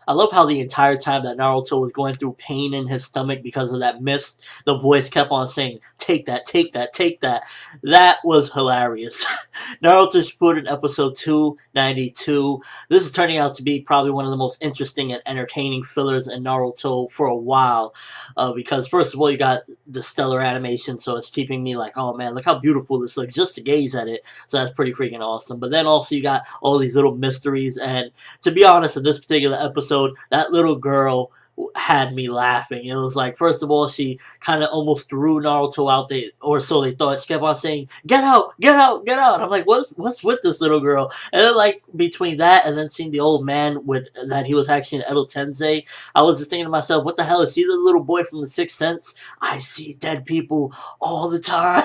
I love how the entire time that Naruto was going through pain in his stomach because of that mist, the voice kept on saying, "Take that, take that, take that." That was hilarious. Naruto Shippuden episode 292. This is turning out to be probably one of the most interesting and entertaining fillers in Naruto for a while. Because first of all, you got the stellar animation, so it's keeping me like, oh man, look how beautiful this looks just to gaze at it. So that's pretty freaking awesome. But then also you got all these little mysteries, and to be honest, in this particular episode, that little girl had me laughing. It was like, first of all, she kind of almost threw Naruto out there, or so they thought. She kept on saying, "Get out, get out, get out." I'm like, what's with this little girl? And then, like, between that and then seeing the old man with that he was actually an Edo Tensei, I was just thinking to myself, what the hell is he, the little boy from the Sixth Sense? I see dead people all the time.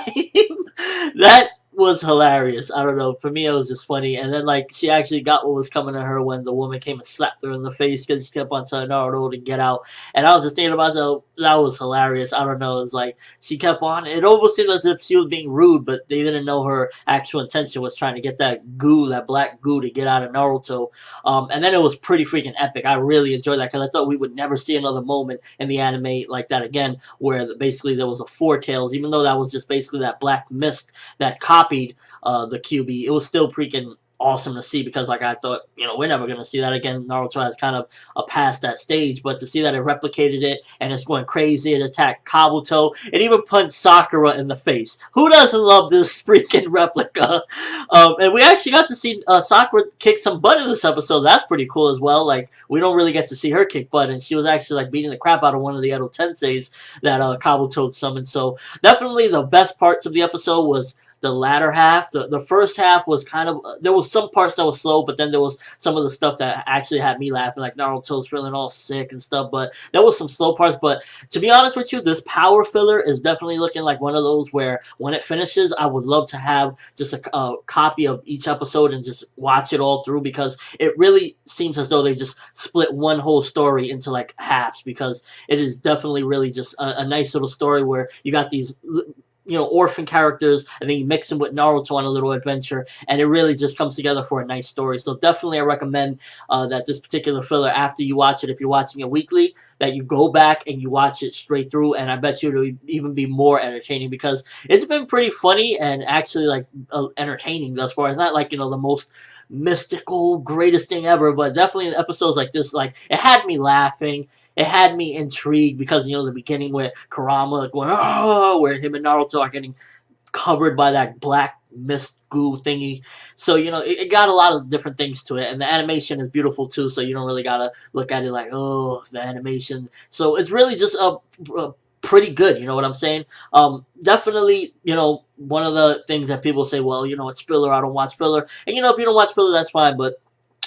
That was hilarious. I don't know. For me, it was just funny. And then, like, she actually got what was coming to her when the woman came and slapped her in the face because she kept on telling Naruto to get out. And I was just thinking to myself, that was hilarious. I don't know. It was like she kept on. It almost seemed as if she was being rude, but they didn't know her actual intention was trying to get that goo, that black goo, to get out of Naruto. And then it was pretty freaking epic. I really enjoyed that because I thought we would never see another moment in the anime like that again, where basically there was a four tails, even though that was just basically that black mist that copied the QB. It was still freaking awesome to see because, like, I thought, we're never going to see that again. Naruto has kind of passed that stage, but to see that it replicated it and it's going crazy, it attacked Kabuto, it even punched Sakura in the face. Who doesn't love this freaking replica? And we actually got to see Sakura kick some butt in this episode. That's pretty cool as well. Like, we don't really get to see her kick butt, and she was actually, like, beating the crap out of one of the Edo Tenseis that Kabuto summoned. So definitely the best parts of the episode was the latter half. The first half was kind of, there was some parts that was slow, but then there was some of the stuff that actually had me laughing, like Naruto's feeling all sick and stuff, but there was some slow parts. But to be honest with you, this power filler is definitely looking like one of those where when it finishes, I would love to have just a copy of each episode and just watch it all through, because it really seems as though they just split one whole story into like halves, because it is definitely really just a nice little story where you got these orphan characters, and then you mix them with Naruto on a little adventure, and it really just comes together for a nice story. So definitely I recommend that this particular filler, after you watch it, if you're watching it weekly, that you go back and you watch it straight through, and I bet you it'll even be more entertaining, because it's been pretty funny and actually like entertaining thus far. It's not like, the most mystical greatest thing ever, but definitely in episodes like this, like, it had me laughing, it had me intrigued, because the beginning where Kurama going, oh, where him and Naruto are getting covered by that black mist goo thingy. So it got a lot of different things to it, and the animation is beautiful too, so you don't really gotta look at it like, oh, the animation. So it's really just a pretty good, you know what I'm saying? Definitely, one of the things that people say, well, it's filler, I don't watch filler. And if you don't watch filler, that's fine, but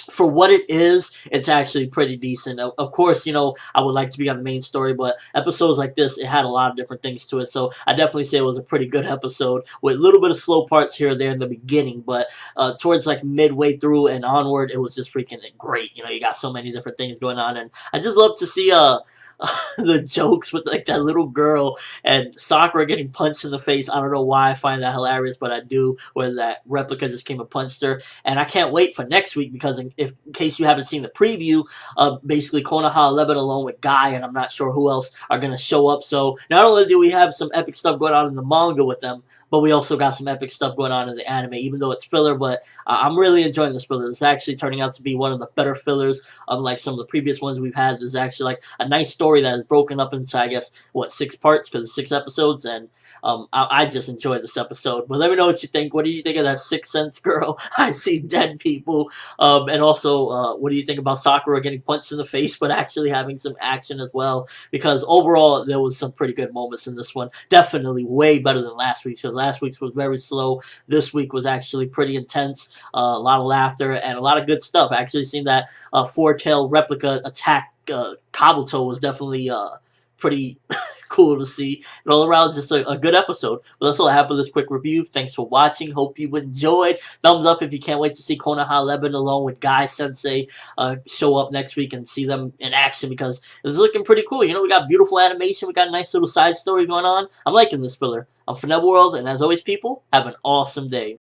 for what it is, it's actually pretty decent. Of course, I would like to be on the main story, but episodes like this, it had a lot of different things to it. So I definitely say it was a pretty good episode with a little bit of slow parts here or there in the beginning, but towards like midway through and onward, it was just freaking great. You got so many different things going on, and I just love to see the jokes with like that little girl and Sakura getting punched in the face. I don't know why I find that hilarious, but I do, where that replica just came and punched her. And I can't wait for next week, because in case you haven't seen the preview, basically Konoha 11 along with Guy, and I'm not sure who else are going to show up. So not only do we have some epic stuff going on in the manga with them, but we also got some epic stuff going on in the anime, even though it's filler. But I'm really enjoying this filler. It's actually turning out to be one of the better fillers, unlike some of the previous ones we've had. This is actually like a nice story that is broken up into, I guess, 6 parts, because it's 6 episodes, and I just enjoyed this episode. But let me know what you think. What do you think of that Sixth Sense girl? I see dead people. And also, what do you think about Sakura getting punched in the face, but actually having some action as well? Because overall, there was some pretty good moments in this one. Definitely way better than last week's, because last week's was very slow. This week was actually pretty intense. A lot of laughter and a lot of good stuff. Actually seeing that four-tailed replica attack Kabuto was definitely pretty cool to see. And all around, just a good episode. But that's all I have for this quick review. Thanks for watching. Hope you enjoyed. Thumbs up if you can't wait to see Konoha 11 along with Guy Sensei show up next week and see them in action, because it's looking pretty cool. We got beautiful animation. We got a nice little side story going on. I'm liking this filler. I'm ForneverWorld, and as always, people, have an awesome day.